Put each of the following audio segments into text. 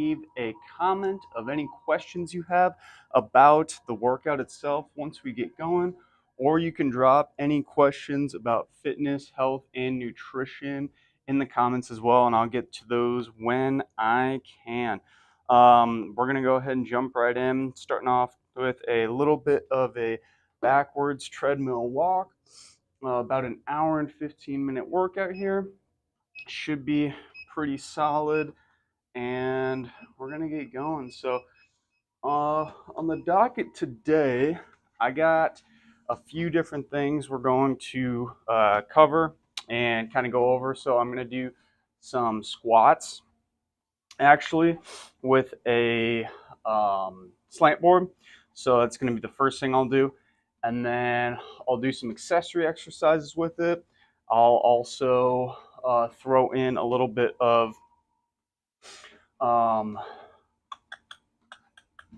leave a comment of any questions you have about the workout itself once we get going, or you can drop any questions about fitness, health, and nutrition in the comments as well, and I'll get to those when I can. We're going to go ahead and jump right in, starting off with a little bit of a backwards treadmill walk. About an hour and 15-minute workout here. Should be pretty solid, and we're gonna get going. So on the docket today, I got a few different things we're going to cover and kind of go over. So I'm gonna do some squats actually with a slant board. So that's gonna be the first thing I'll do, and then I'll do some accessory exercises with it. I'll also throw in a little bit of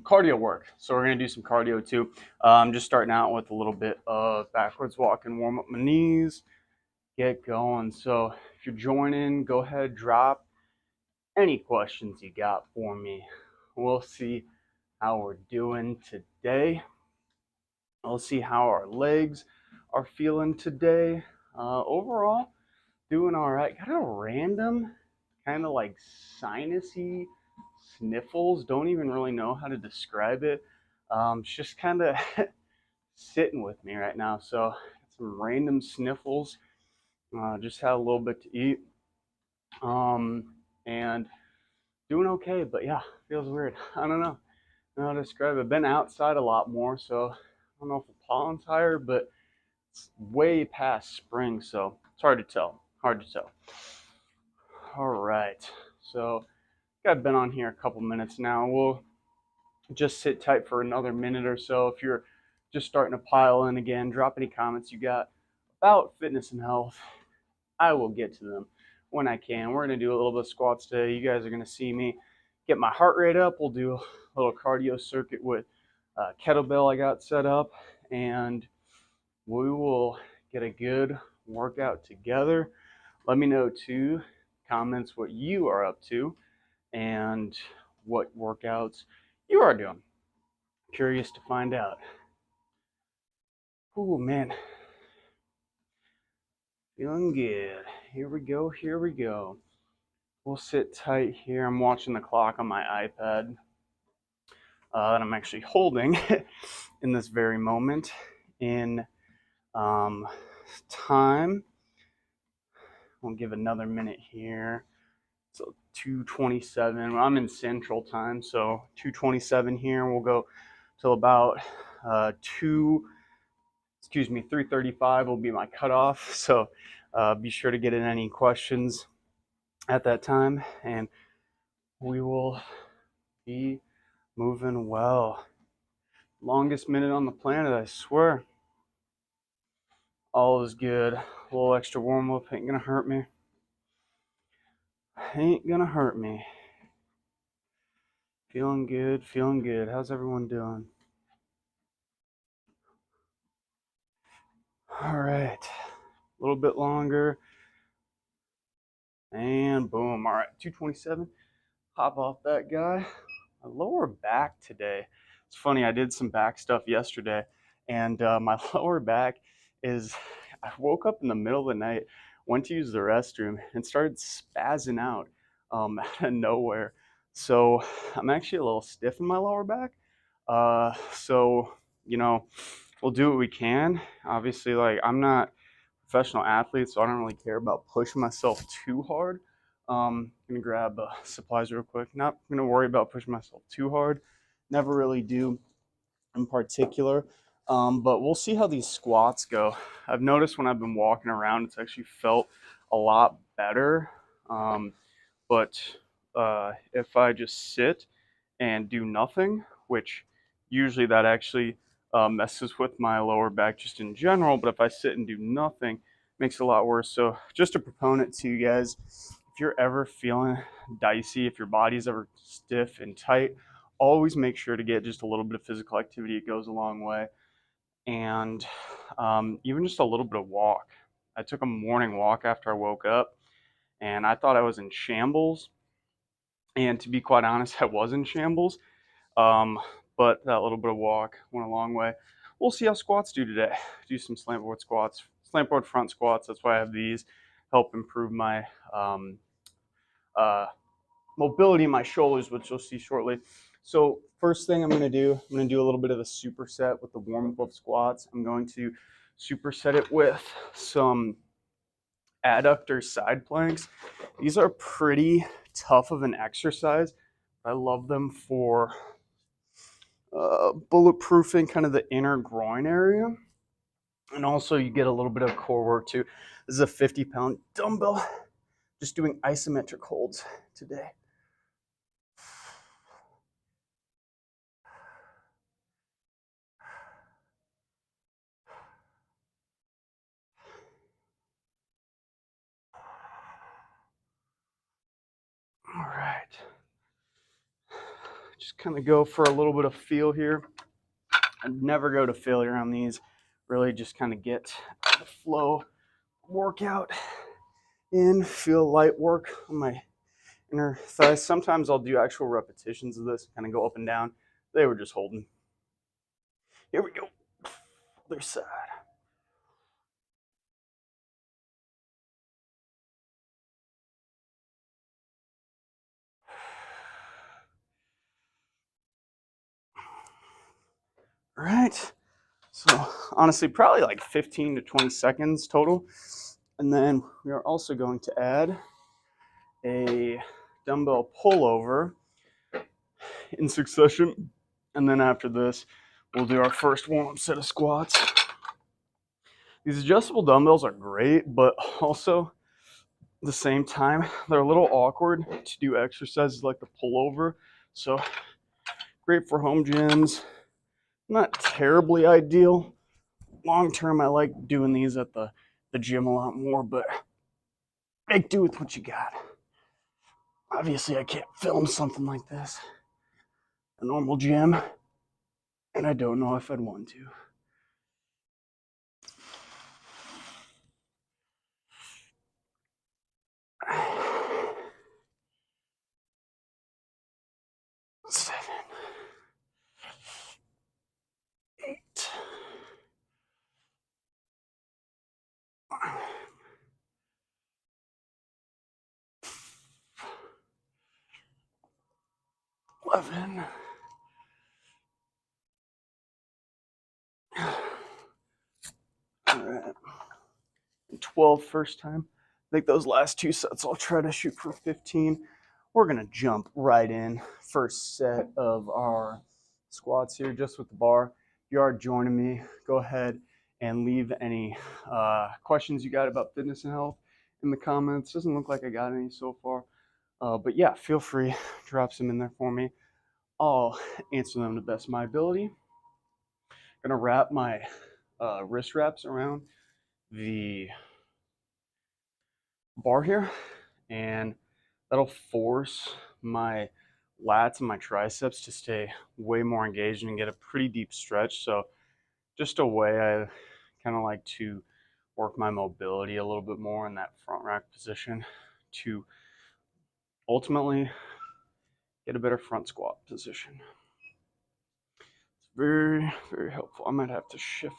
cardio work. So we're going to do some cardio too. I'm just starting out with a little bit of backwards walk and warm up my knees, get going. So if you're joining, go ahead, drop any questions you got for me. We'll see how we're doing today. We'll see how our legs are feeling today. Overall, doing all right. Got a random kind of like sinusy sniffles. Don't even really know how to describe it. It's just kind of sitting with me right now. So some random sniffles. Just had a little bit to eat. And doing okay, but yeah, feels weird. I don't know how to describe it. I've been outside a lot more, so I don't know if the pollen's higher, but it's way past spring, so it's hard to tell. Hard to tell. All right, so I've been on here a couple minutes now. We'll just sit tight for another minute or so. If you're just starting to pile in again, drop any comments you got about fitness and health. I will get to them when I can. We're going to do a little bit of squats today. You guys are going to see me get my heart rate up. We'll do a little cardio circuit with kettlebell I got set up, and we will get a good workout together. Let me know too, comments what you are up to and what workouts you are doing. Curious to find out. Oh man, feeling good. Here we go, here we go. We'll sit tight here. I'm watching the clock on my iPad that I'm actually holding in this very moment in time. We'll give another minute here. So 2:27. I'm in Central Time, so 2:27 here. We'll go till about 3:35 will be my cutoff. So be sure to get in any questions at that time, and we will be moving well. Longest minute on the planet, I swear. All is good. A little extra warm up ain't gonna hurt me. Ain't gonna hurt me. Feeling good, feeling good. How's everyone doing? All right. A little bit longer. And boom. All right. 2:27. Hop off that guy. My lower back today. It's funny. I did some back stuff yesterday, and my lower back is. I woke up in the middle of the night, went to use the restroom, and started spazzing out out of nowhere. So I'm actually a little stiff in my lower back. So you know, we'll do what we can. Obviously, like I'm not a professional athlete, so I don't really care about pushing myself too hard. Gonna grab supplies real quick. Not gonna worry about pushing myself too hard. Never really do in particular. But we'll see how these squats go. I've noticed when I've been walking around, it's actually felt a lot better. But if I just sit and do nothing, which usually that actually messes with my lower back just in general, but if I sit and do nothing, it makes it a lot worse. So just a proponent to you guys, if you're ever feeling dicey, if your body's ever stiff and tight, always make sure to get just a little bit of physical activity. It goes a long way. And even just a little bit of walk. I took a morning walk after I woke up, and I thought I was in shambles. And to be quite honest, I was in shambles. But that little bit of walk went a long way. We'll see how squats do today. Do some slant board squats, slant board front squats. That's why I have these. Help improve my uh, mobility in my shoulders, which you'll see shortly. So first thing I'm going to do a little bit of a superset with the warm-up of squats. I'm going to superset it with some adductor side planks. These are pretty tough of an exercise. I love them for bulletproofing kind of the inner groin area. And also you get a little bit of core work too. This is a 50-pound dumbbell. Just doing isometric holds today. All right. Just kind of go for a little bit of feel here. I never go to failure on these. Really just kind of get the flow workout in, feel light work on my inner thighs. Sometimes I'll do actual repetitions of this, kind of go up and down. They were just holding. Here we go. Other side. All right. So honestly, probably like 15 to 20 seconds total. And then we are also going to add a dumbbell pullover in succession. And then after this, we'll do our first warm-up set of squats. These adjustable dumbbells are great, but also at the same time, they're a little awkward to do exercises like the pullover. So great for home gyms. Not terribly ideal. Long term, I like doing these at the gym a lot more, but make do with what you got. Obviously, I can't film something like this a normal gym, and I don't know if I'd want to. Seven, 8, 11. All right. 12 first time. I think those last two sets I'll try to shoot for 15. We're gonna jump right in. First set of our squats here, just with the bar. If you are joining me, go ahead and leave any questions you got about fitness and health in the comments. Doesn't look like I got any so far. But yeah, feel free, drop some in there for me. I'll answer them to the best of my ability. Gonna wrap my wrist wraps around the bar here, and that'll force my lats and my triceps to stay way more engaged and get a pretty deep stretch. So just a way I kind of like to work my mobility a little bit more in that front rack position to ultimately get a better front squat position. It's very, very helpful. I might have to shift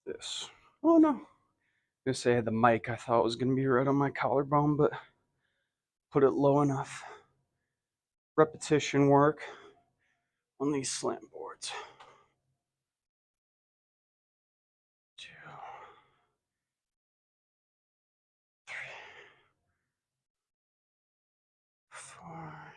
this. Oh no. I'm gonna say the mic I thought was gonna be right on my collarbone, but put it low enough. Repetition work on these slant boards. 2, 3, 4.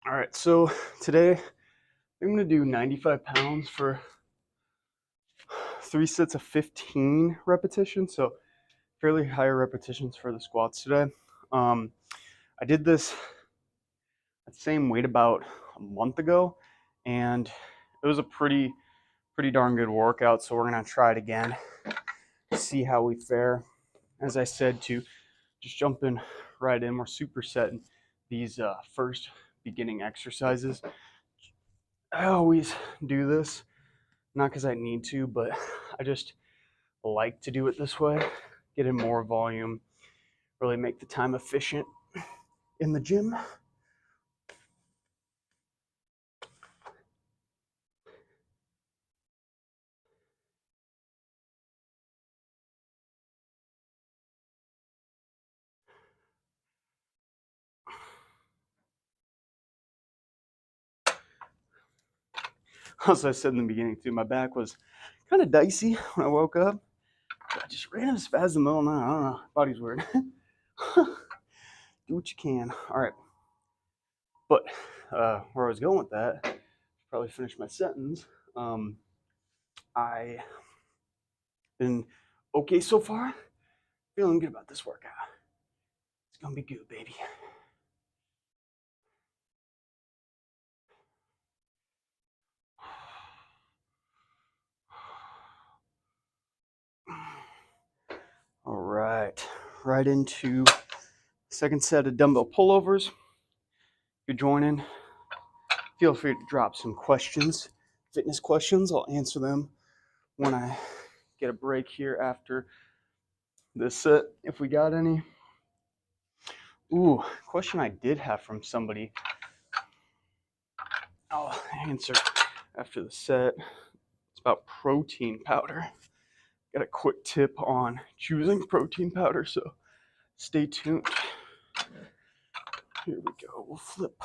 All right, so today I'm gonna do 95 pounds for 3 sets of 15 repetitions. So fairly high repetitions for the squats today. I did this at the same weight about a month ago, and it was a pretty darn good workout. So we're gonna try it again. see how we fare. As I said, to just jumping right in, we're supersetting these first beginning exercises. I always do this, not because I need to, but I just like to do it this way, get in more volume, really make the time efficient in the gym. As I said in the beginning too, my back was kind of dicey when I woke up. I just ran as fast as the middle of the night. I don't know. Body's weird. Do what you can. All right. But where I was going with that, probably finish my sentence. I been okay so far. Feeling good about this workout. It's gonna be good, baby. All right into second set of dumbbell pullovers. If you're joining, feel free to drop some questions, fitness questions. I'll answer them when I get a break here after this set, if we got any. Ooh, question I did have from somebody. I'll answer after the set. It's about protein powder. Got a quick tip on choosing protein powder, so stay tuned. Here we go. We'll flip.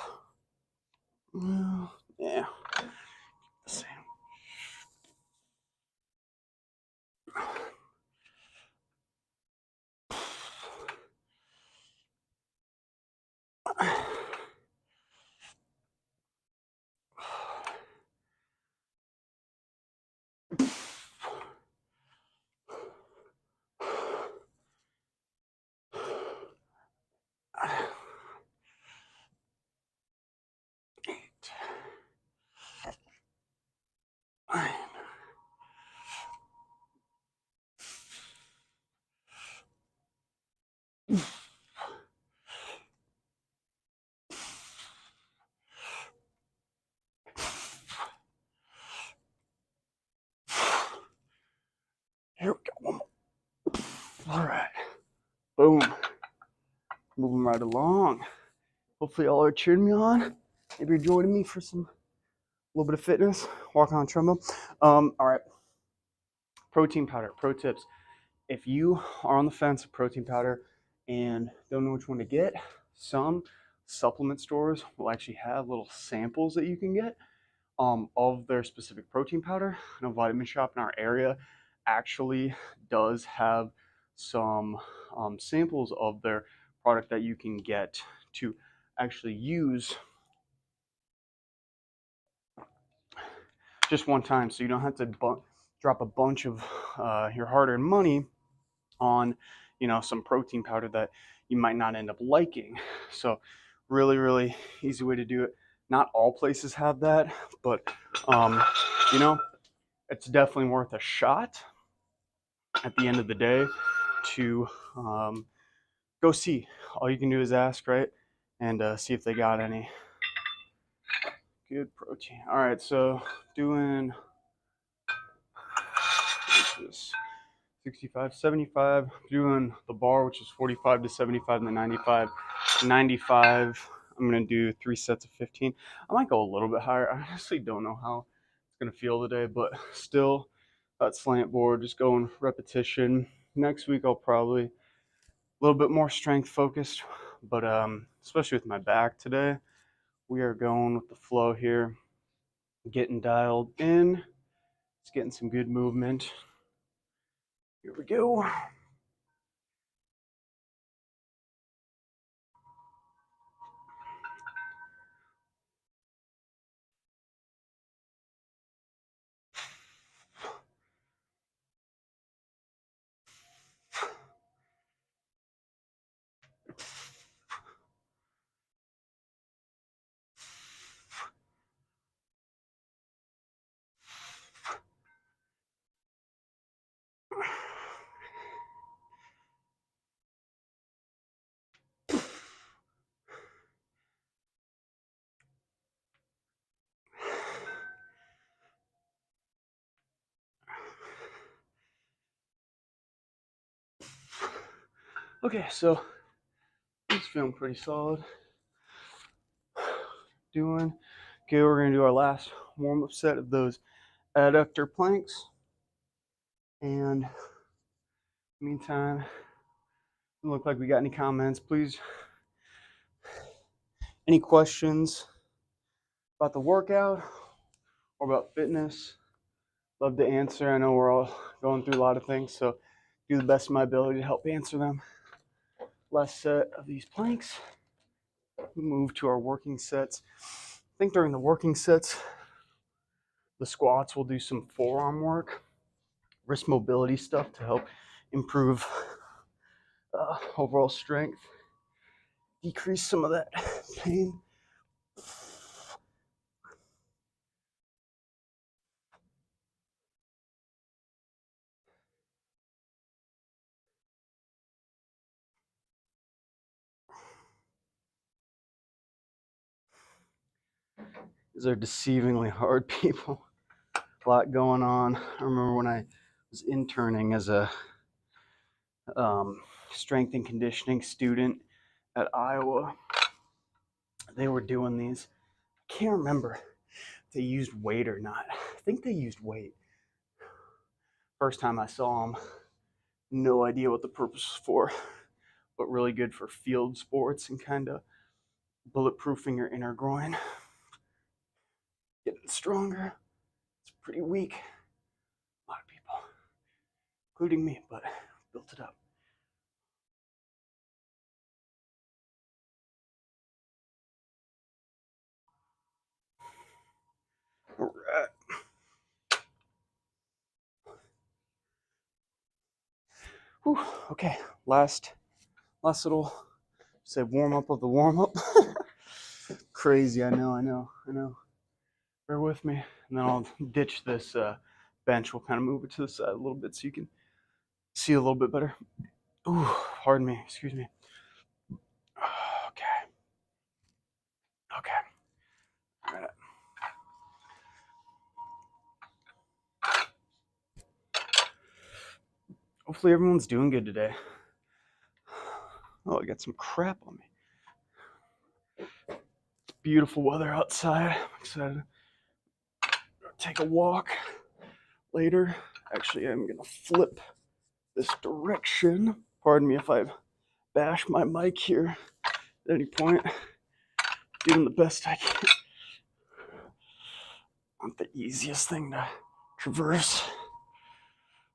Yeah. The same. Here we go. One more. All right. Boom. Moving right along. Hopefully, y'all are cheering me on. Maybe you're joining me for some little bit of fitness, walking on treadmill. All right. Protein powder. Pro tips. If you are on the fence of protein powder and don't know which one to get, some supplement stores will actually have little samples that you can get of their specific protein powder. I know Vitamin Shop in our area actually does have some samples of their product that you can get to actually use just one time, so you don't have to drop a bunch of your hard-earned money on, some protein powder that you might not end up liking. So really easy way to do it. Not all places have that, but you know it's definitely worth a shot at the end of the day to go see. All you can do is ask, right? And see if they got any good protein. All right, so doing this 65, 75, doing the bar, which is 45 to 75, and the 95. 95, I'm going to do 3 sets of 15. I might go a little bit higher. I honestly don't know how it's going to feel today, but still, that slant board, just going repetition. Next week, I'll probably a little bit more strength focused, but especially with my back today, we are going with the flow here, getting dialed in. It's getting some good movement. Here we go. Okay, so it's feeling pretty solid. Okay, we're gonna do our last warm-up set of those adductor planks. And meantime, doesn't look like we got any comments. Please, any questions about the workout or about fitness, love to answer. I know we're all going through a lot of things, so do the best of my ability to help answer them. Last set of these planks. Move to our working sets. I think during the working sets, the squats will do some forearm work, wrist mobility stuff to help improve overall strength, decrease some of that pain. These are deceivingly hard people. A lot going on. I remember when I was interning as a strength and conditioning student at Iowa, they were doing these. I can't remember if they used weight or not. I think they used weight. First time I saw them, no idea what the purpose was for, but really good for field sports and kind of bulletproofing your inner groin. Getting stronger. It's pretty weak. A lot of people, including me, but built it up. All right. Whew, okay, last little, say, warm up of the warm up. Crazy, I know. Bear with me, and then I'll ditch this bench. We'll kind of move it to the side a little bit so you can see a little bit better. Ooh, pardon me, excuse me. Okay. All right. Hopefully everyone's doing good today. Oh, I got some crap on me. It's beautiful weather outside. I'm excited to take a walk later. Actually, I'm gonna flip this direction. Pardon me if I bash my mic here at any point. Doing the best I can. Not the easiest thing to traverse.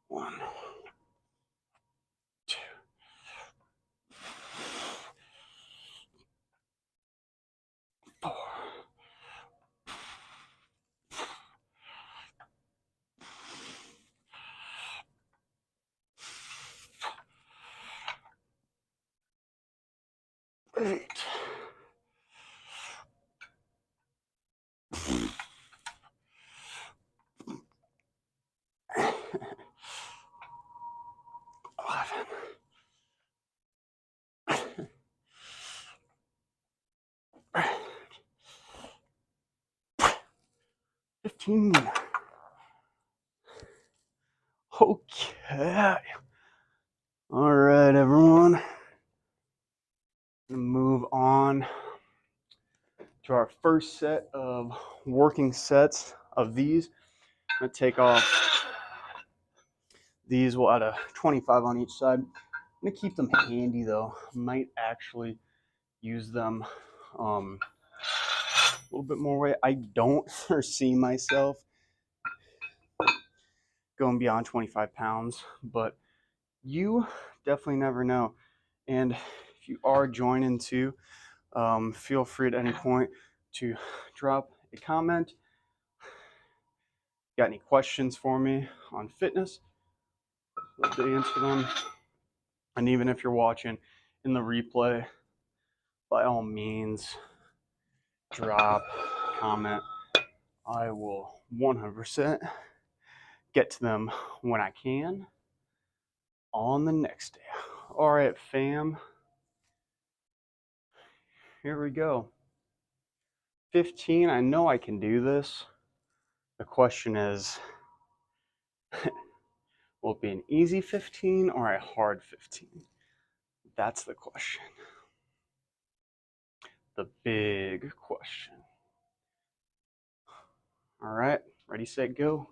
1, 2, 4. 8. 11. 15. Okay. All right, everyone. I'm gonna move on to our first set of working sets of these. I'm gonna take off these. We'll add a 25 on each side. I'm gonna keep them handy though. Might actually use them a little bit more weight. I don't foresee myself going beyond 25 pounds, but you definitely never know. And if you are joining too, feel free at any point to drop a comment. Got any questions for me on fitness? Love to answer them. And even if you're watching in the replay, by all means, drop a comment. I will 100% get to them when I can on the next day. All right, fam. Here we go. 15. I know I can do this. The question is, will it be an easy 15 or a hard 15? That's the question. The big question. All right, ready, set, go.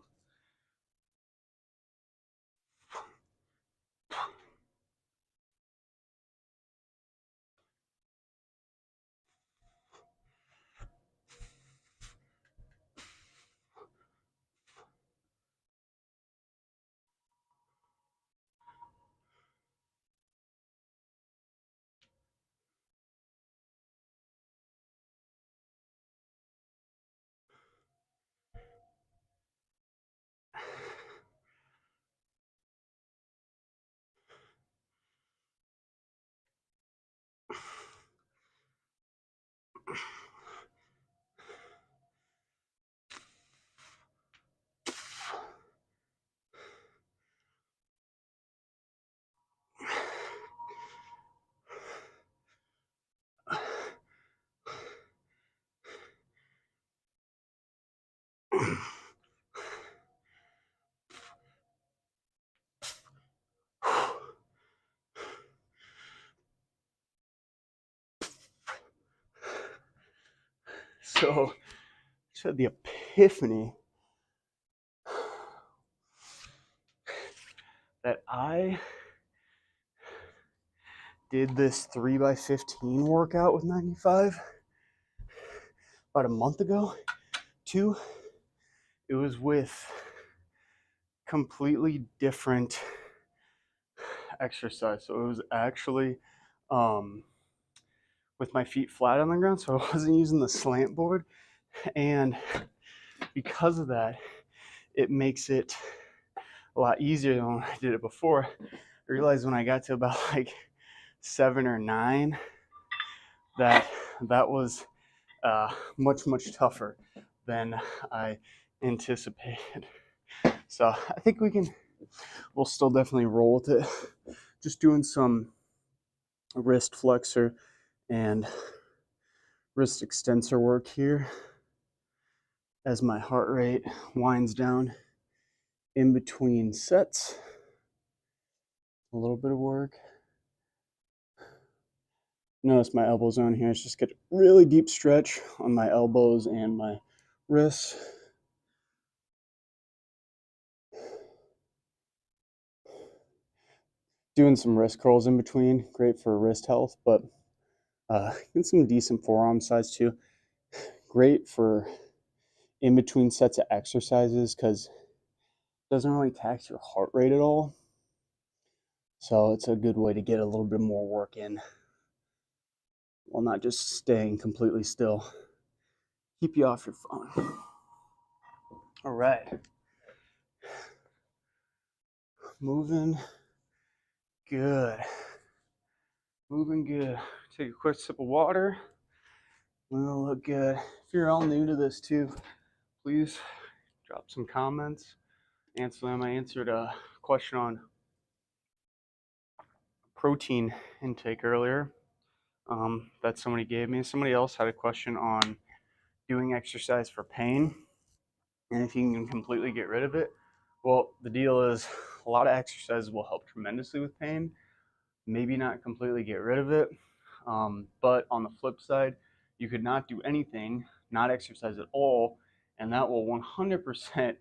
So, just had the epiphany that I did this 3x15 workout with 95 about a month ago. Two, it was with completely different exercise. So it was actually with my feet flat on the ground, so I wasn't using the slant board. And because of that, it makes it a lot easier than when I did it before. I realized when I got to about like 7 or 9 that was much tougher than I anticipated. So I think we'll still definitely roll with it. Just doing some wrist flexor and wrist extensor work here as my heart rate winds down in between sets. A little bit of work. Notice my elbows on here. Let's just get a really deep stretch on my elbows and my wrists. Doing some wrist curls in between, great for wrist health, but getting some decent forearm size too. Great for in between sets of exercises because it doesn't really tax your heart rate at all. So it's a good way to get a little bit more work in while not just staying completely still. Keep you off your phone. All right. Moving good. Moving good. Take a quick sip of water. We'll look good. If you're all new to this too, please drop some comments. Answer them. I answered a question on protein intake earlier that somebody gave me. Somebody else had a question on doing exercise for pain and if you can completely get rid of it. Well, the deal is a lot of exercises will help tremendously with pain. Maybe not completely get rid of it. But on the flip side, you could not do anything, not exercise at all, and that will 100%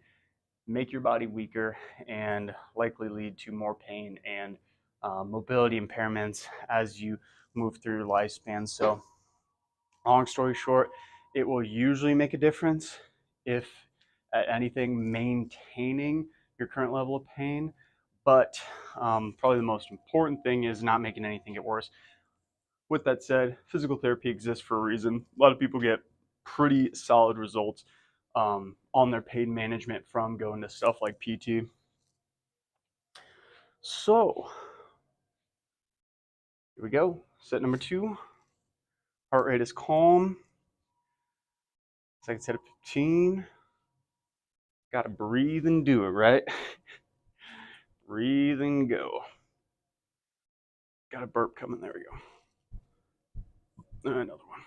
make your body weaker and likely lead to more pain and mobility impairments as you move through your lifespan. So, long story short, it will usually make a difference if at anything maintaining your current level of pain. But probably the most important thing is not making anything get worse. With that said, physical therapy exists for a reason. A lot of people get pretty solid results on their pain management from going to stuff like PT. So, here we go. Set number 2. Heart rate is calm. Second set of 15. Gotta breathe and do it, right? Breathe and go. Got a burp coming. There we go. Another one.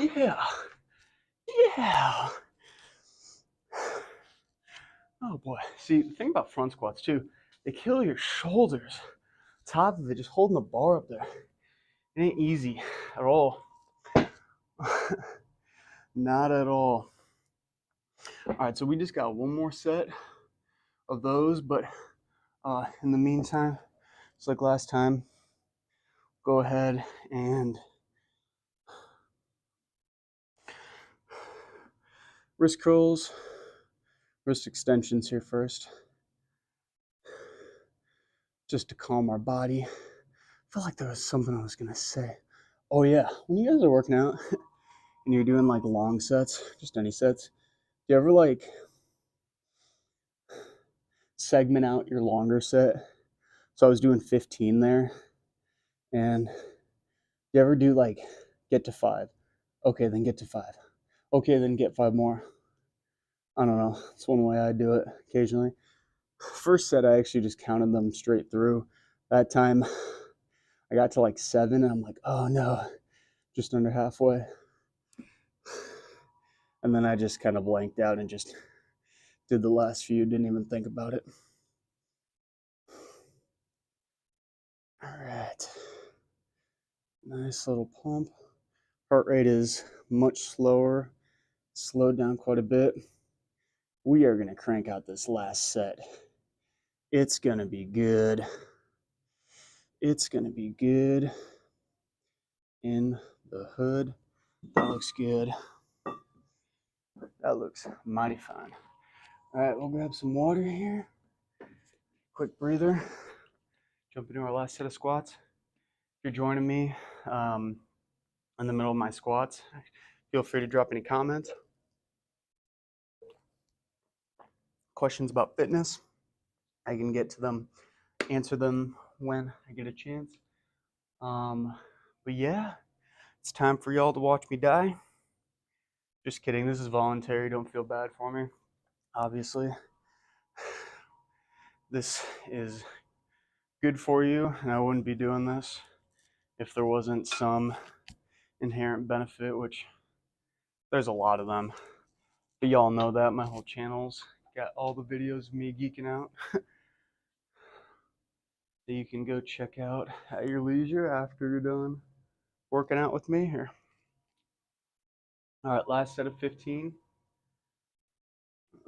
Yeah. Yeah. Oh boy. See, the thing about front squats too, they kill your shoulders. Top of it, just holding the bar up there. It ain't easy at all. Not at all. All right, so we just got one more set of those, but in the meantime, just like last time, go ahead and wrist curls, wrist extensions here first, just to calm our body. I feel like there was something I was gonna say. Oh yeah, when you guys are working out and you're doing like long sets, just any sets, do you ever like segment out your longer set? So I was doing 15 there, and you ever do like get to 5? Okay, then get to 5. Okay, then get 5 more. I don't know. It's one way I do it occasionally. First set, I actually just counted them straight through. That time, I got to like 7, and I'm like, oh no, just under halfway. And then I just kind of blanked out and just did the last few, didn't even think about it. All right. Nice little pump. Heart rate is much slower, slowed down quite a bit. We are going to crank out this last set. It's going to be good. It's going to be good in the hood. That looks good. That looks mighty fine. All right, we'll grab some water here. Quick breather. Jump into our last set of squats. If you're joining me in the middle of my squats, feel free to drop any comments. Questions about fitness, I can get to them, answer them when I get a chance. But yeah, it's time for y'all to watch me die. Just kidding, this is voluntary, don't feel bad for me, obviously. This is good for you, and I wouldn't be doing this if there wasn't some inherent benefit, which there's a lot of them. But y'all know that my whole channel's got all the videos of me geeking out that you can go check out at your leisure after you're done working out with me here. All right, last set of 15.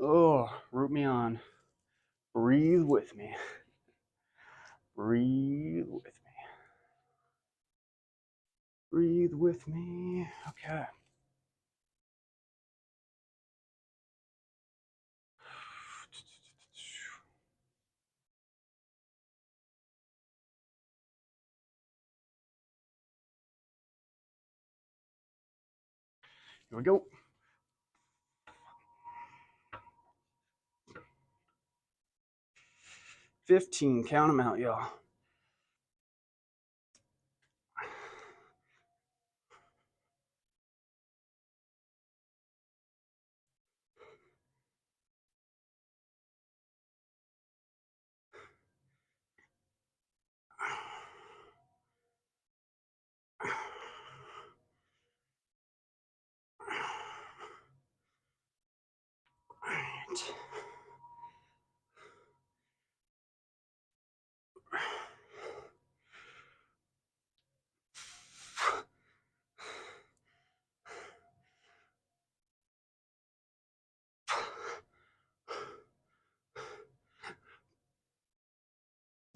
Oh, root me on. Breathe with me. Breathe with me. Breathe with me. Okay. Here we go. 15, count them out, y'all.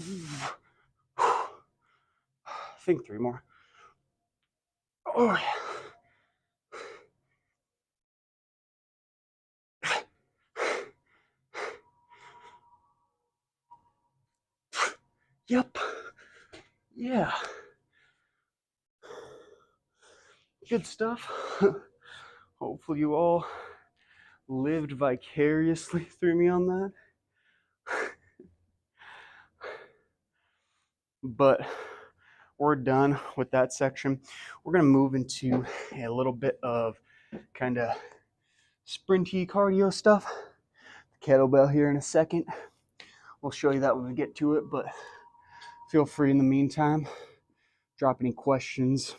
I think 3 more. Oh, yeah. Yep. Yeah. Good stuff. Hopefully you all lived vicariously through me on that. But we're done with that section. We're going to move into a little bit of kind of sprinty cardio stuff. The kettlebell here in a second. We'll show you that when we get to it, but feel free in the meantime, drop any questions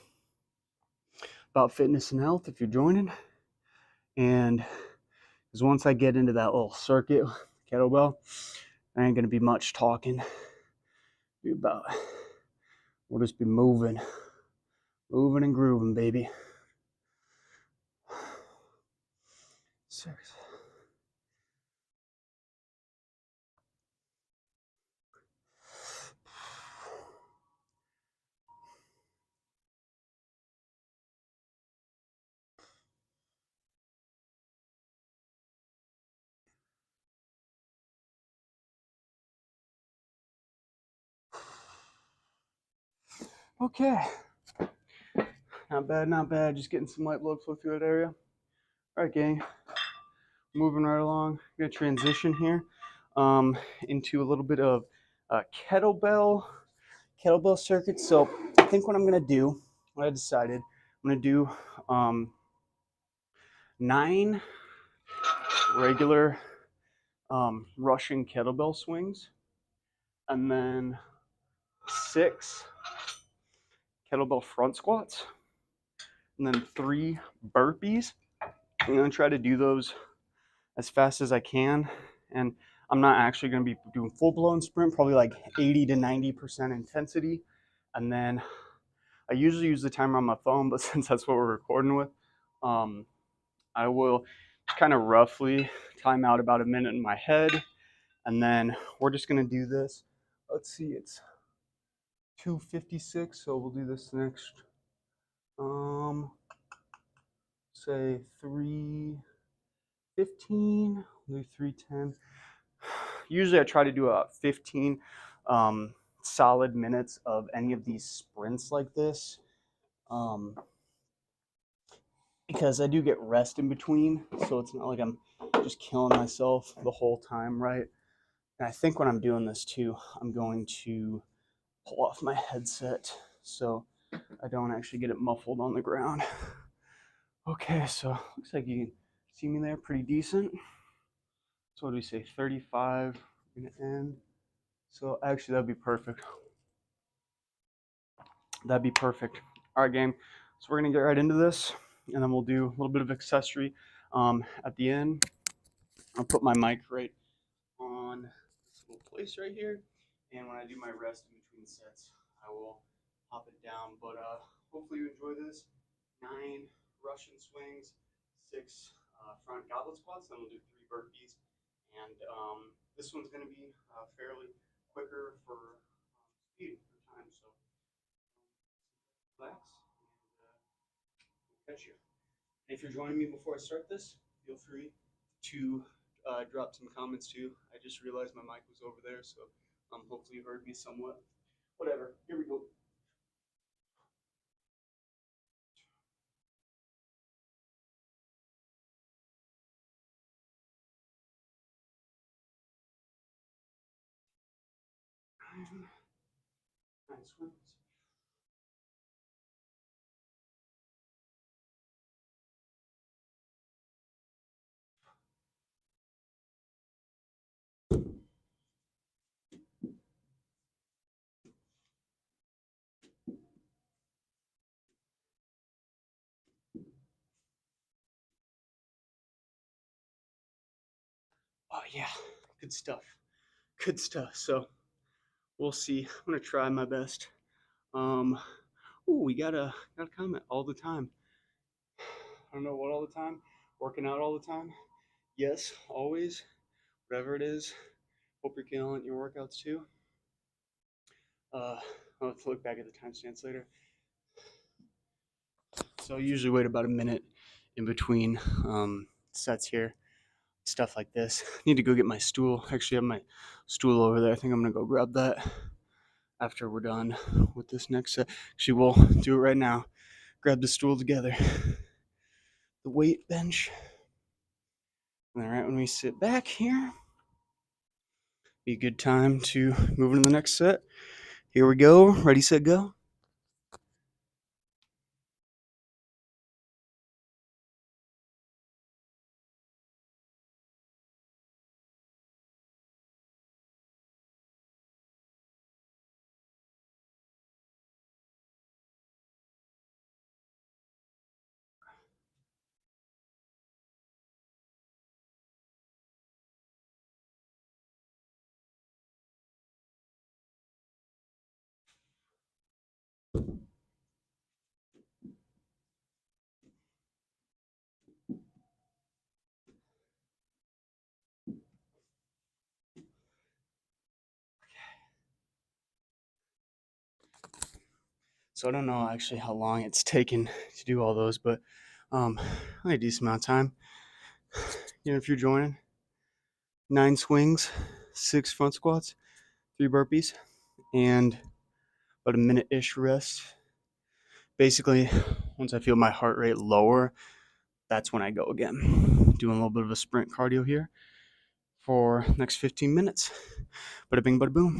about fitness and health if you're joining. And because once I get into that little circuit, kettlebell, there ain't gonna be much talking. We'll just be moving and grooving, baby. 6. Okay. Not bad, not bad. Just getting some light blood flow through that area. All right, gang. Moving right along. I'm gonna transition here into a little bit of kettlebell circuit. So I think what I'm gonna do, what I decided, I'm gonna do 9 regular Russian kettlebell swings, and then 6 kettlebell front squats, and then 3 burpees. I'm gonna try to do those as fast as I can, and I'm not actually going to be doing full-blown sprint, probably like 80 to 90% intensity. And then I usually use the timer on my phone, but since that's what we're recording with, I will kind of roughly time out about a minute in my head, and then we're just going to do this. Let's see, it's 2:56, so we'll do this next, say 3:15, we'll do 3:10. Usually I try to do 15 solid minutes of any of these sprints like this, because I do get rest in between, so it's not like I'm just killing myself the whole time, right? And I think when I'm doing this too, I'm going to pull off my headset so I don't actually get it muffled on the ground. Okay, so looks like you can see me there pretty decent. So what do we say, 35, we're gonna end. So actually that'd be perfect. That'd be perfect. All right, gang. So we're gonna get right into this, and then we'll do a little bit of accessory at the end. I'll put my mic right on this little place right here, and when I do my rest in between sets, I will pop it down. But hopefully you enjoy this. 9 Russian swings, 6 front goblet squats, then we'll do 3 burpees, and this one's gonna be fairly quicker for speed for time. So relax and catch you. And if you're joining me before I start this, feel free to drop some comments too. I just realized my mic was over there, so hopefully you heard me somewhat. Whatever. Here we go. Nice ones. Oh yeah, good stuff. Good stuff. So we'll see. I'm gonna try my best. We got a comment all the time. I don't know what all the time. Working out all the time. Yes, always. Whatever it is. Hope you're killing your workouts too. I'll have to look back at the timestamps later. So I usually wait about a minute in between sets here, stuff like this. I need to go get my stool. Actually, I have my stool over there. I think I'm gonna go grab that after we're done with this next set. Actually, we'll do it right now. Grab the stool together. The weight bench. All right, when we sit back here, be a good time to move into the next set. Here we go. Ready, set, go. So I don't know actually how long it's taken to do all those, but a decent amount of time. You know, if you're joining, 9 swings, 6 front squats, 3 burpees, and about a minute-ish rest. Basically, once I feel my heart rate lower, that's when I go again. Doing a little bit of a sprint cardio here for next 15 minutes. Bada bing, bada boom.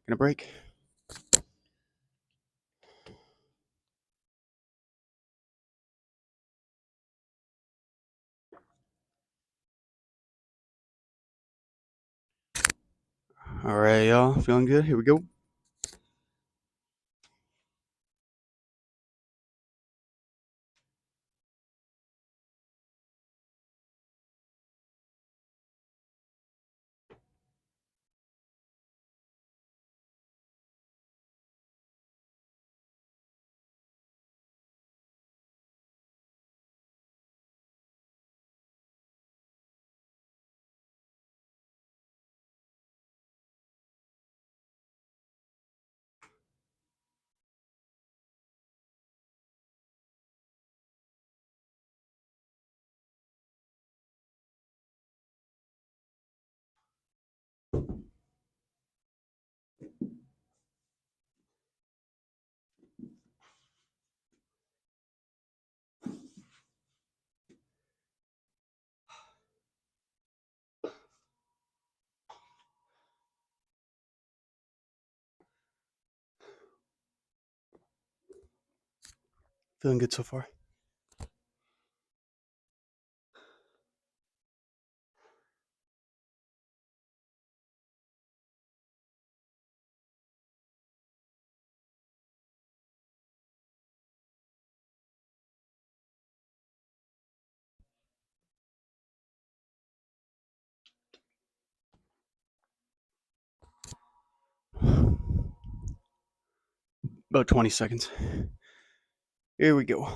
Gonna break. All right, y'all. Feeling good? Here we go. Feeling good so far. About 20 seconds. Here we go.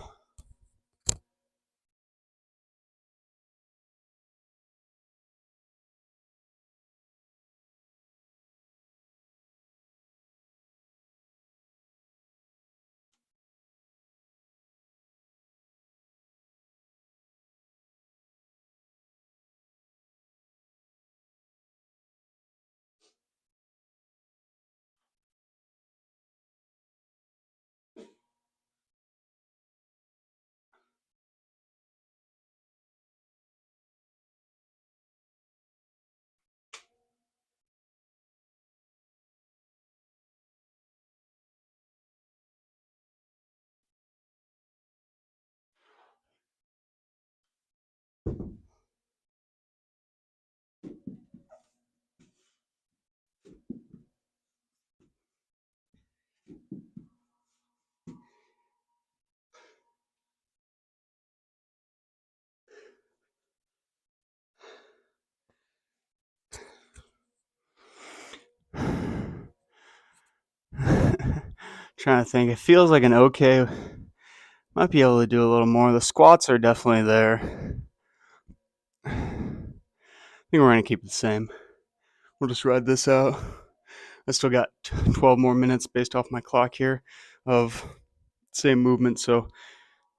Trying to think. It feels like an okay. Might be able to do a little more. The squats are definitely there. I think we're gonna keep it the same. We'll just ride this out. I still got 12 more minutes based off my clock here of same movement. So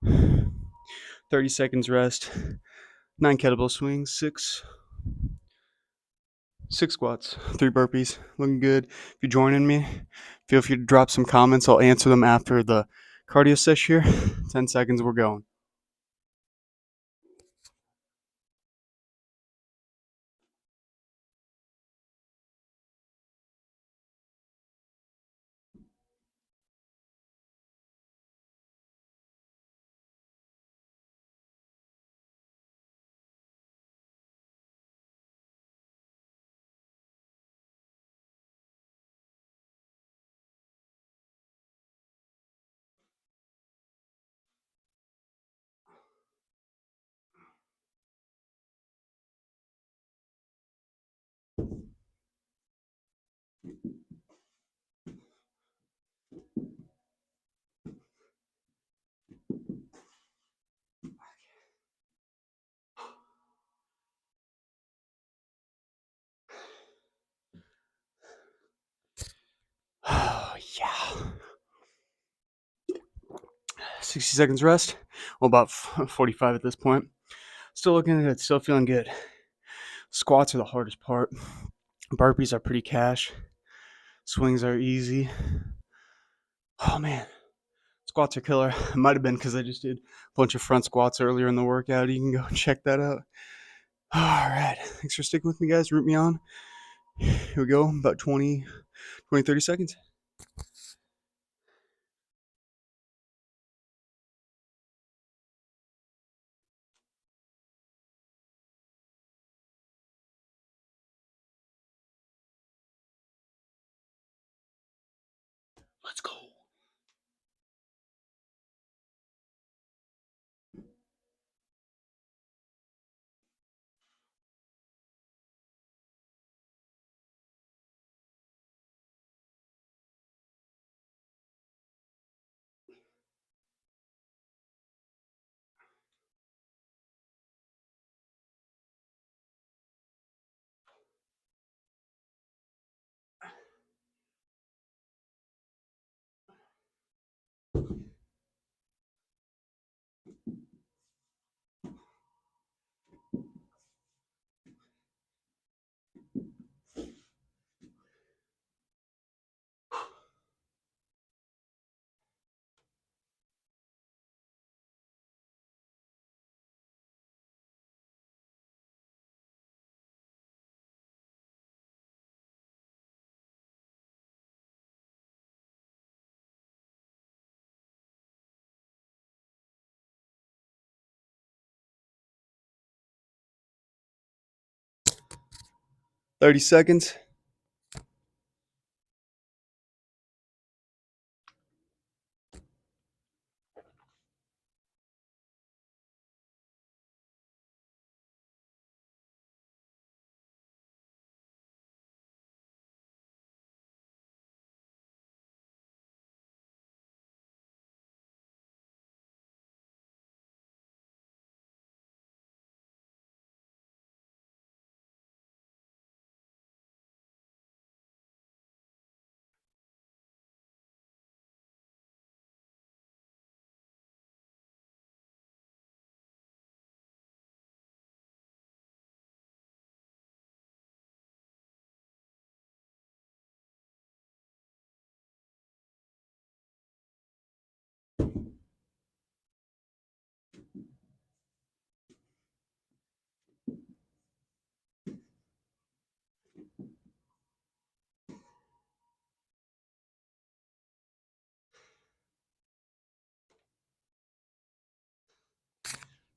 30 seconds rest, 9 kettlebell swings, six squats, 3 burpees. Looking good. If you're joining me, feel free to drop some comments. I'll answer them after the cardio sesh here. 10 seconds, we're going. 60 seconds rest. Well, about 45 at this point. Still looking good, still feeling good. Squats are the hardest part. Burpees are pretty cash. Swings are easy. Oh man, squats are killer. It might have been because I just did a bunch of front squats earlier in the workout. You can go and check that out. All right, thanks for sticking with me, guys. Root me on. Here we go, about 20, 30 seconds. Let's go. Thirty seconds.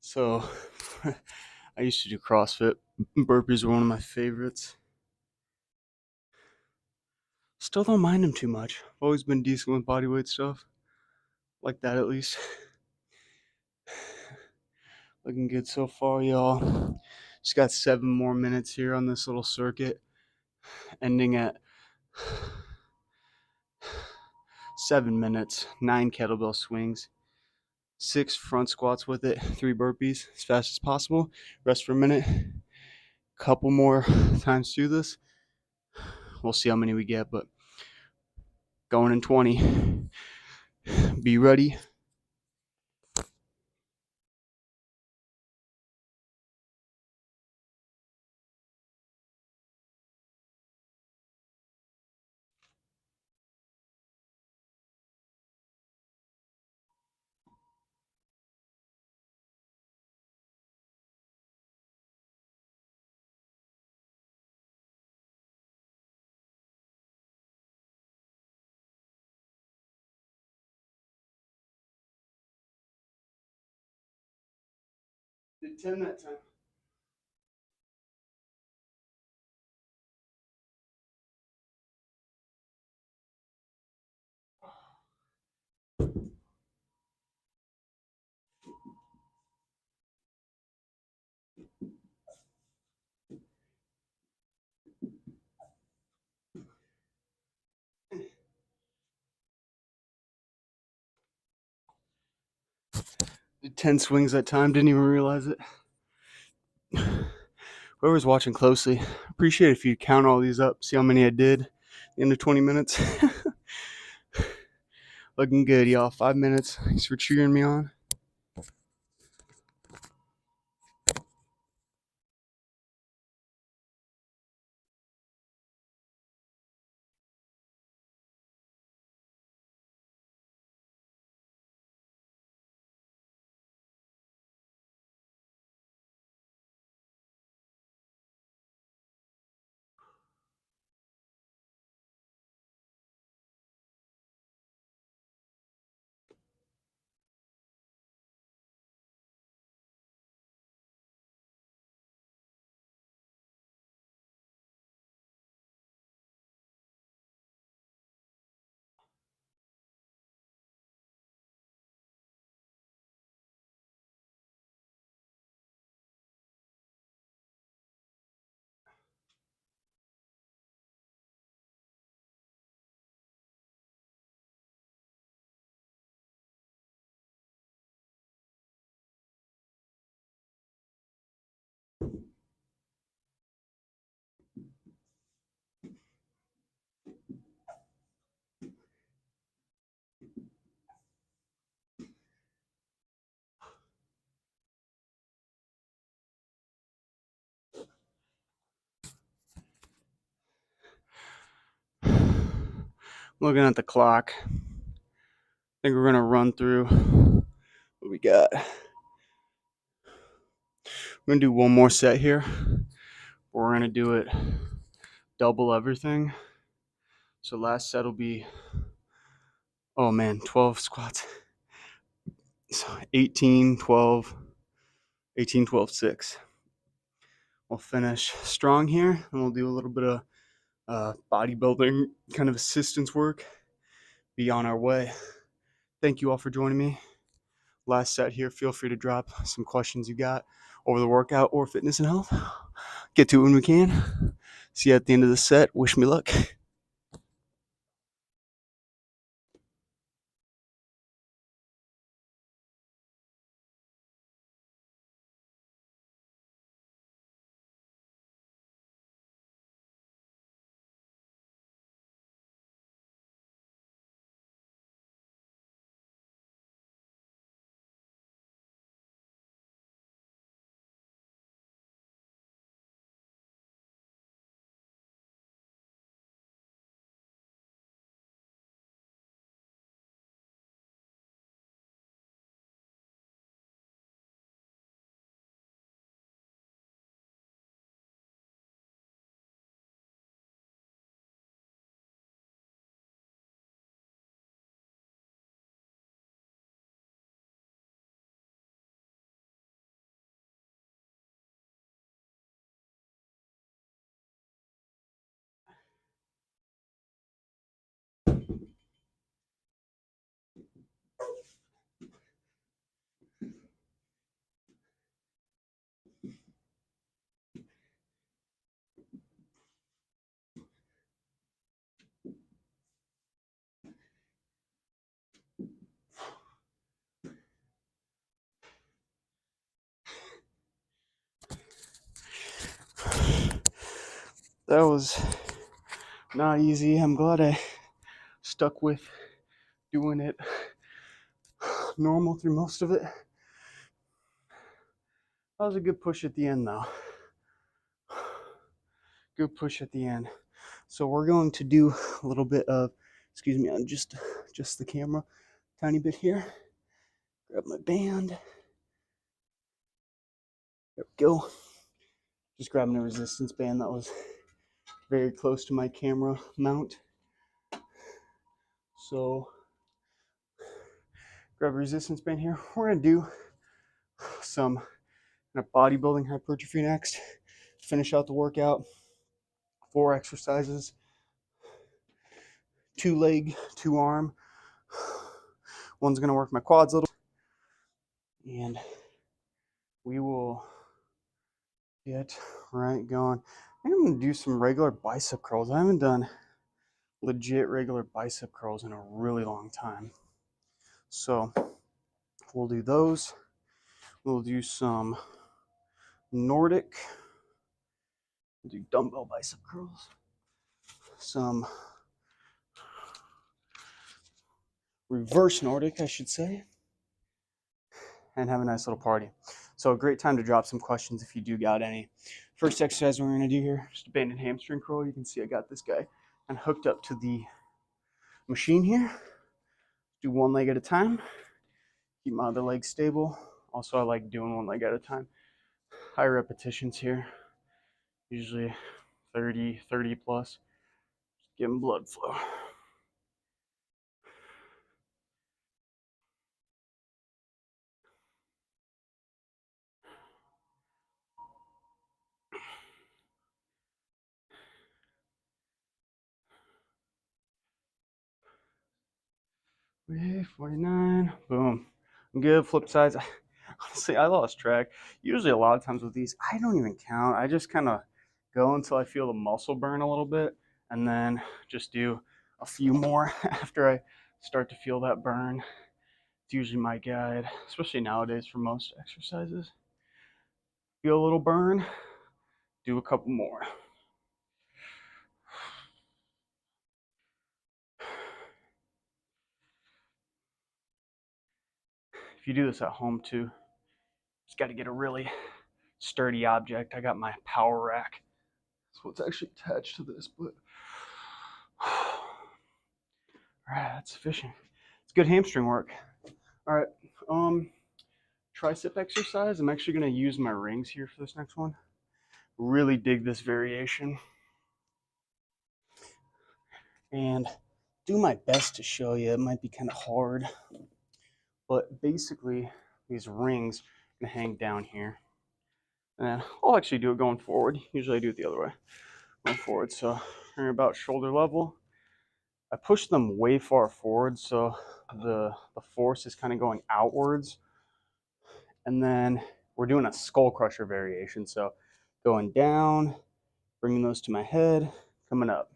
So, I used to do CrossFit. Burpees were one of my favorites. Still don't mind them too much. I've always been decent with bodyweight stuff. Like that, at least. Looking good so far, y'all. Just got 7 more minutes here on this little circuit, ending at 7 minutes, 9 kettlebell swings, 6 front squats with it, 3 burpees as fast as possible. Rest for a minute. Couple more times through this. We'll see how many we get, but going in 20. Be ready. Did 10 that time. Did 10 swings that time, didn't even realize it. Whoever's watching closely, appreciate it if you count all these up, see how many I did at the end of 20 minutes. Looking good, y'all. 5 minutes. Thanks for cheering me on. Looking at the clock. I think we're gonna run through what we got. We're gonna do one more set here. We're gonna do it double everything. So last set will be, oh man, 12 squats. So 18, 12, 18, 12, 6. We'll finish strong here, and we'll do a little bit of bodybuilding kind of assistance work. Be on our way. Thank you all for joining me. Last set here. Feel free to drop some questions you got over the workout or fitness and health. Get to it when we can. See you at the end of the set. Wish me luck. That was not easy. I'm glad I stuck with doing it normal through most of it. That was a good push at the end, though. Good push at the end. So we're going to do a little bit of, excuse me, I'm just the camera, tiny bit here. Grab my band. There we go. Just grabbing a resistance band that was very close to my camera mount. So grab a resistance band here. We're gonna do some bodybuilding hypertrophy next. Finish out the workout. 4 exercises. 2 leg, 2 arm. One's gonna work my quads a little. And we will get right going. I think I'm gonna do some regular bicep curls. I haven't done legit regular bicep curls in a really long time. So we'll do those. We'll do some Nordic. We'll do dumbbell bicep curls. Some reverse Nordic, I should say, and have a nice little party. So a great time to drop some questions if you do got any. First exercise we're going to do here, just a banded hamstring curl. You can see I got this guy and hooked up to the machine here. Do one leg at a time. Keep my other leg stable. Also, I like doing one leg at a time. High repetitions here, usually 30 plus. Just getting blood flow. Wait, 49. Boom. I'm good. Flip sides. Honestly, I lost track. Usually, a lot of times with these, I don't even count. I just kind of go until I feel the muscle burn a little bit, and then just do a few more after I start to feel that burn. It's usually my guide, especially nowadays for most exercises. Feel a little burn, do a couple more. If you do this at home too, just got to get a really sturdy object. I got my power rack. That's what's actually attached to this, but all right, that's sufficient. It's good hamstring work. All right, tricep exercise. I'm actually gonna use my rings here for this next one. Really dig this variation, and do my best to show you. It might be kind of hard, but basically these rings are gonna hang down here, and I'll actually do it going forward. Usually I do it the other way, going forward. So they're about shoulder level. I push them way far forward, so the force is kind of going outwards. And then we're doing a skull crusher variation. So going down, bringing those to my head, coming up.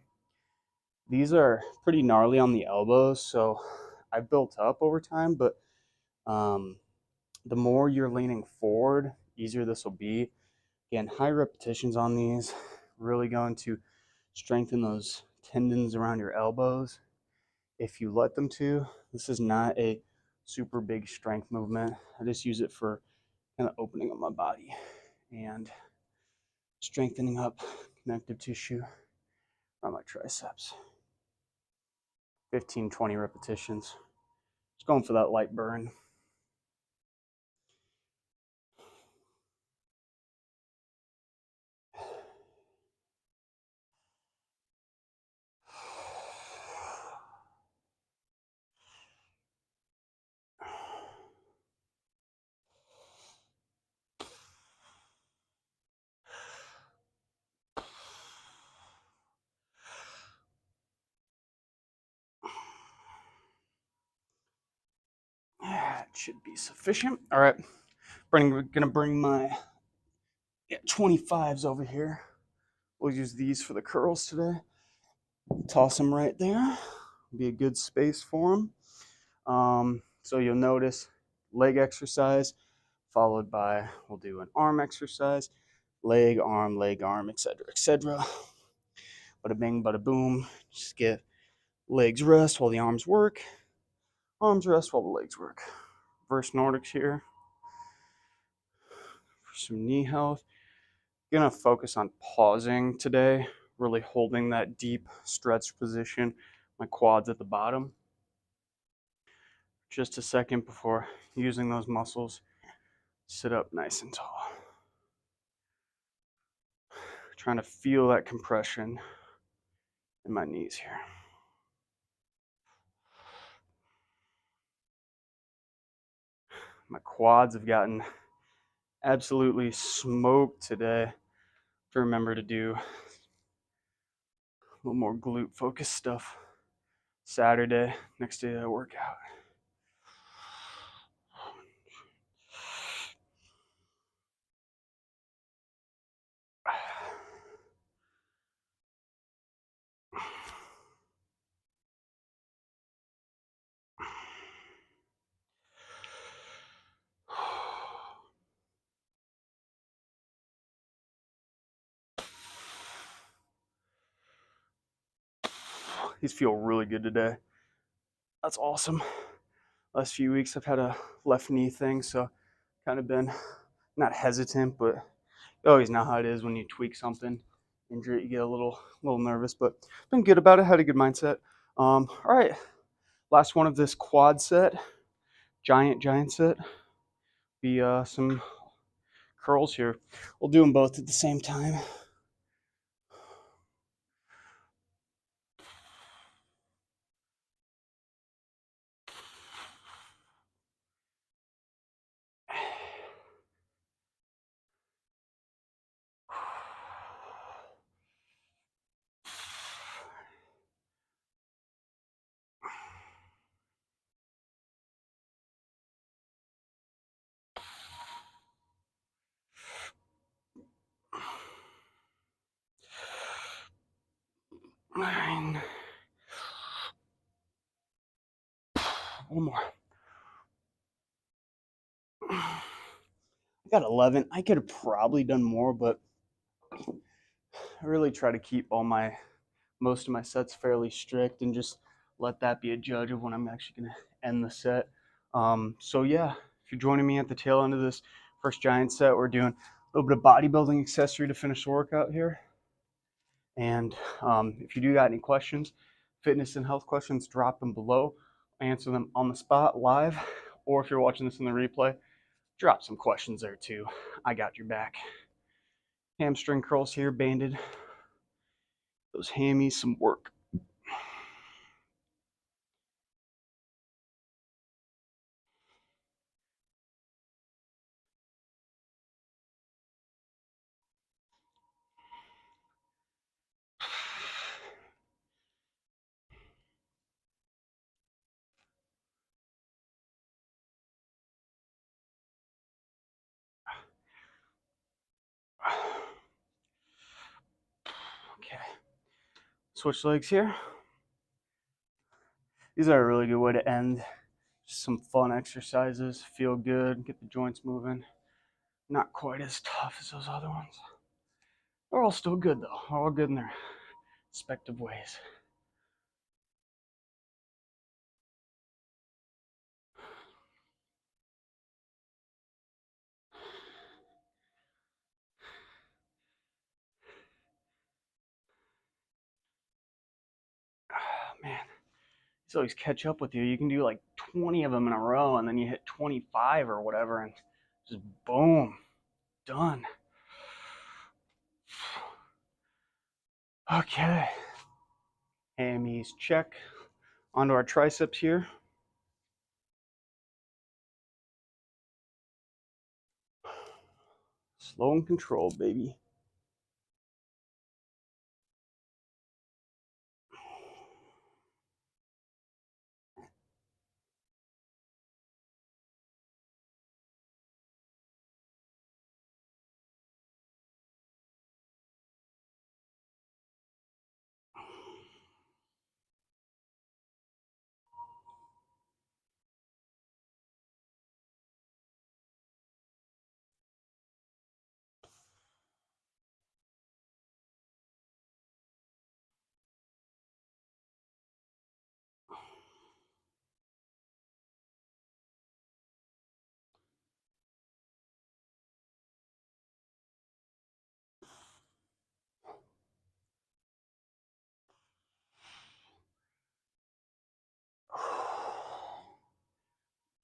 These are pretty gnarly on the elbows, so I built up over time, but the more you're leaning forward, easier this will be. Again, high repetitions on these, really going to strengthen those tendons around your elbows if you let them to. This is not a super big strength movement. I just use it for kind of opening up my body and strengthening up connective tissue around my triceps. 15, 20 repetitions. Just going for that light burn. That should be sufficient. All right, gonna bring my 25s over here. We'll use these for the curls today. Toss them right there. Be a good space for them. So you'll notice leg exercise followed by, we'll do an arm exercise, leg, arm, etc., etc. Bada bing, bada boom. Just get legs rest while the arms work. Arms rest while the legs work. Reverse Nordics here for some knee health. Gonna focus on pausing today, really holding that deep stretched position. My quads at the bottom. Just a second before using those muscles. Sit up nice and tall. Trying to feel that compression in my knees here. My quads have gotten absolutely smoked today. To remember to do a little more glute focused stuff Saturday, next day I work out. These feel really good today. That's awesome. Last few weeks I've had a left knee thing, so kind of been not hesitant, but you always know how it is when you tweak something, injury, you get a little nervous, but been good about it. Had a good mindset. All right, last one of this quad set, giant set. Be some curls here. We'll do them both at the same time. Nine. One more. I got 11. I could have probably done more, but I really try to keep most of my sets fairly strict and just let that be a judge of when I'm actually going to end the set. So yeah, if you're joining me at the tail end of this first giant set, we're doing a little bit of bodybuilding accessory to finish the workout here. And if you do got any questions, fitness and health questions, drop them below. Answer them on the spot live, or if you're watching this in the replay, drop some questions there too. I got your back. Hamstring curls here, banded. Those hammies some work. Okay. Switch legs here. These are a really good way to end. Just some fun exercises, feel good, get the joints moving. Not quite as tough as those other ones. They're all still good though. All good in their respective ways. Oh, man, these always catch up with you. You can do like 20 of them in a row, and then you hit 25 or whatever, and just boom, done. Okay. Hammies check. Onto our triceps here. Slow and controlled, baby.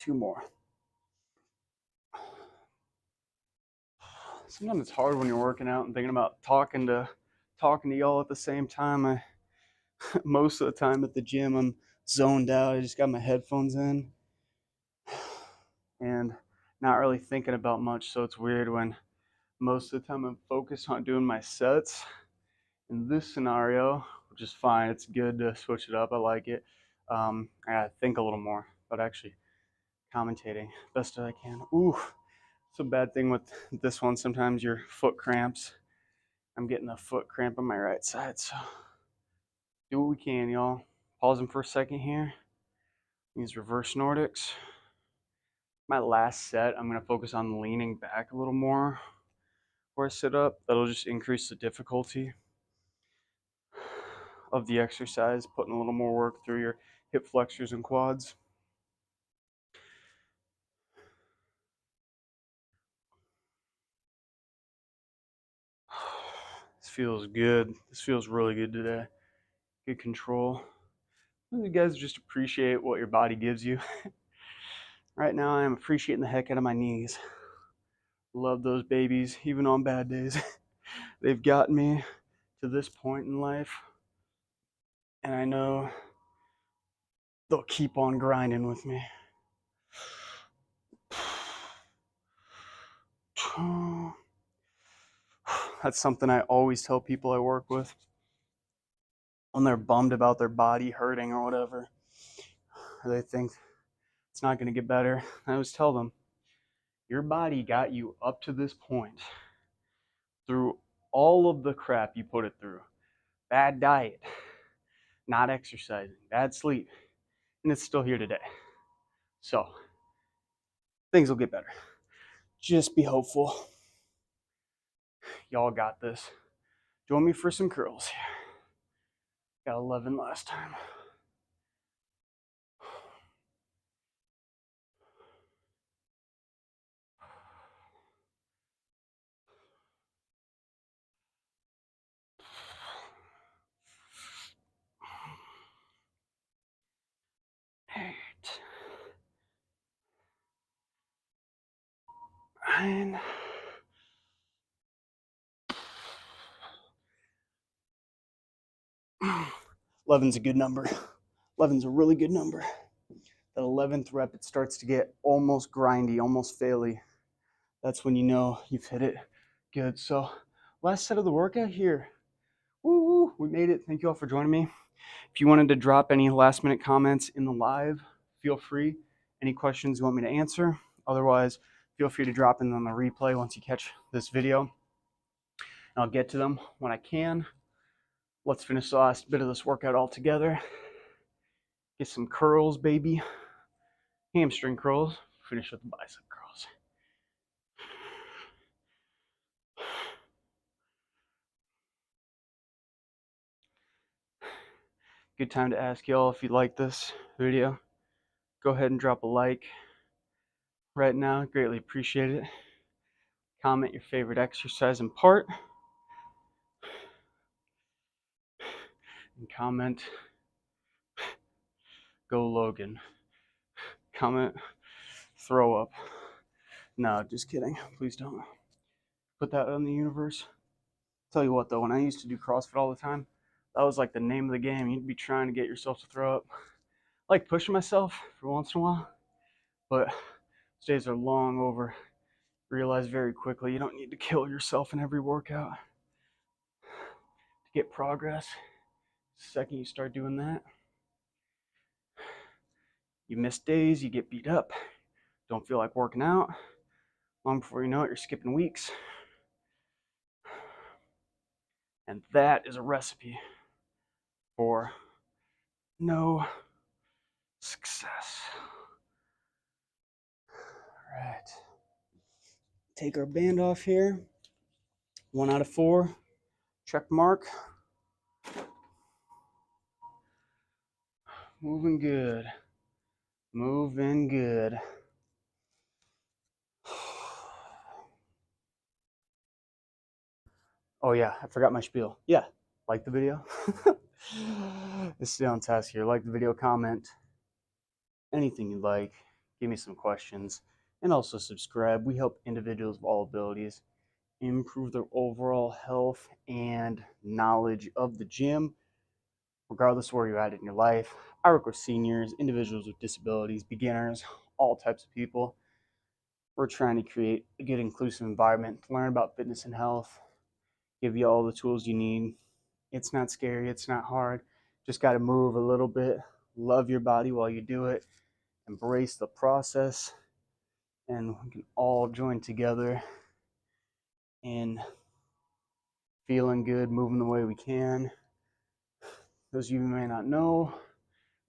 Two more. Sometimes it's hard when you're working out and thinking about talking to y'all at the same time. Most of the time at the gym I'm zoned out. I just got my headphones in and not really thinking about much. So it's weird when most of the time I'm focused on doing my sets. In this scenario, which is fine, it's good to switch it up. I like it. I gotta think a little more, but actually commentating best I can. Ooh, it's a bad thing with this one. Sometimes your foot cramps. I'm getting a foot cramp on my right side, so do what we can, y'all. Pausing for a second here. These reverse Nordics. My last set, I'm gonna focus on leaning back a little more before I sit up. That'll just increase the difficulty of the exercise, putting a little more work through your hip flexors and quads. feels good. This feels really good today. Good control. You guys just appreciate what your body gives you. Right now, I am appreciating the heck out of my knees. Love those babies, even on bad days. They've gotten me to this point in life, and I know they'll keep on grinding with me. That's something I always tell people I work with when they're bummed about their body hurting or whatever, or they think it's not going to get better. I always tell them, your body got you up to this point through all of the crap you put it through. Bad diet, not exercising, bad sleep, and it's still here today. So, things will get better. Just be hopeful. Y'all got this. Join me for some curls here. Got 11 last time. Eight. 9. 11's a good number. 11's a really good number. That 11th rep, it starts to get almost grindy, almost faily. That's when you know you've hit it good. So, last set of the workout here. Woo, we made it. Thank you all for joining me. If you wanted to drop any last minute comments in the live, feel free. Any questions you want me to answer. Otherwise, feel free to drop in on the replay once you catch this video. And I'll get to them when I can. Let's finish the last bit of this workout all together. Get some curls, baby. Hamstring curls. Finish with the bicep curls. Good time to ask y'all if you like this video. Go ahead and drop a like right now. Greatly appreciate it. Comment your favorite exercise and part. And comment, go Logan. Comment, throw up. No, just kidding. Please don't put that on the universe. Tell you what though, when I used to do CrossFit all the time, that was like the name of the game. You'd be trying to get yourself to throw up. I like pushing myself for once in a while, but those days are long over. Realize very quickly you don't need to kill yourself in every workout to get progress. The second you start doing that, you miss days, you get beat up, don't feel like working out. Long before you know it, you're skipping weeks. And that is a recipe for no success. All right. Take our band off here. 1 out of 4. Check mark. Moving good. Moving good. Oh yeah, I forgot my spiel. Yeah, like the video. Let's stay on task here. Like the video, comment anything you like. Give me some questions. And also subscribe. We help individuals of all abilities improve their overall health and knowledge of the gym, regardless of where you're at in your life. I work with seniors, individuals with disabilities, beginners, all types of people. We're trying to create a good, inclusive environment to learn about fitness and health, give you all the tools you need. It's not scary, it's not hard. Just got to move a little bit, love your body while you do it, embrace the process, and we can all join together in feeling good, moving the way we can. Those of you who may not know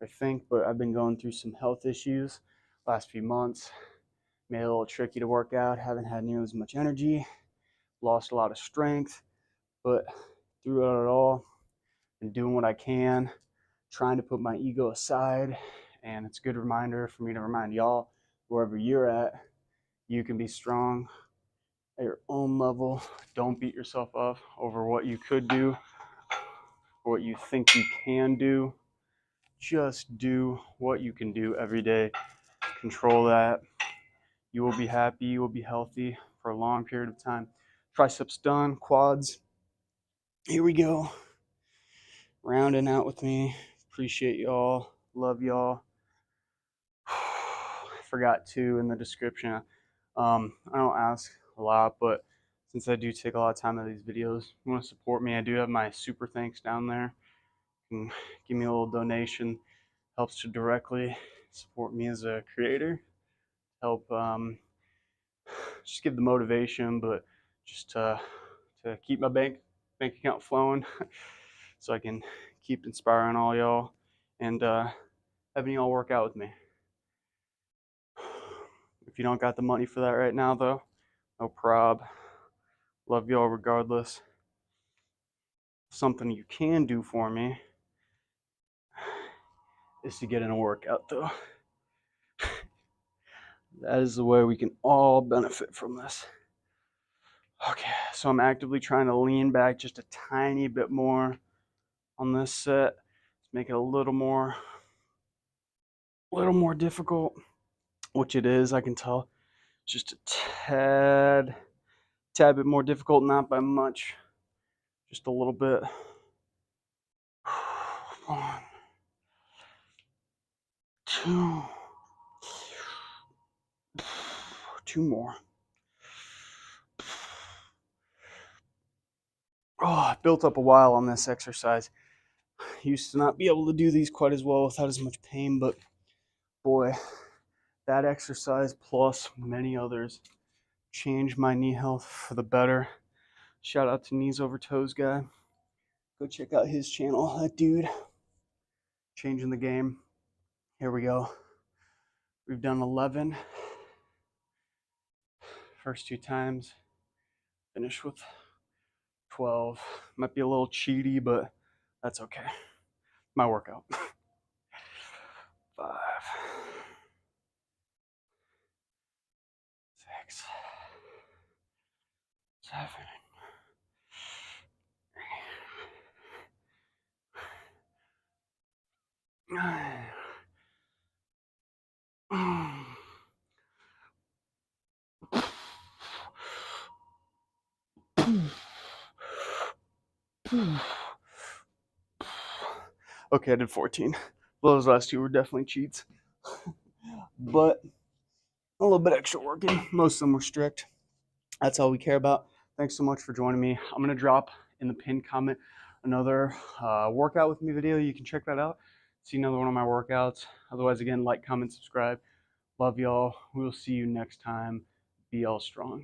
or think, but I've been going through some health issues last few months. Made it a little tricky to work out, haven't had nearly as much energy, lost a lot of strength, but throughout it all, been doing what I can, trying to put my ego aside, and it's a good reminder for me to remind y'all, wherever you're at, you can be strong, at your own level. Don't beat yourself up over what you could do or what you think you can do. Just do what you can do every day. Control that. You will be happy. You will be healthy for a long period of time. Triceps done. Quads. Here we go. Rounding out with me. Appreciate y'all. Love y'all. I forgot to in the description. I don't ask a lot, but since I do take a lot of time out of these videos, you want to support me, I do have my super thanks down there. You can give me a little donation. Helps to directly support me as a creator. Help just give the motivation, but just to keep my bank account flowing so I can keep inspiring all y'all and having y'all work out with me. If you don't got the money for that right now, though, no prob. Love y'all regardless. Something you can do for me is to get in a workout, though. That is the way we can all benefit from this. Okay, so I'm actively trying to lean back just a tiny bit more on this set. Let's make it a little more difficult, which it is, I can tell. Just a tad bit more difficult, not by much, just a little bit. 1, 2, 2 more. Oh, I built up a while on this exercise. Used to not be able to do these quite as well without as much pain, but boy, that exercise plus many others changed my knee health for the better. Shout out to Knees Over Toes guy. Go check out his channel. That dude changing the game. Here we go. We've done 11. First 2 times. Finish with 12. Might be a little cheaty, but that's okay. My workout. 5, 6, 7, 9. Okay, I did 14. Those last 2 were definitely cheats. But a little bit extra working. Most of them were strict. That's all we care about. Thanks so much for joining me. I'm going to drop in the pinned comment another workout with me video. You can check that out. See another one of my workouts. Otherwise, again, like, comment, subscribe. Love y'all. We will see you next time. Be all strong.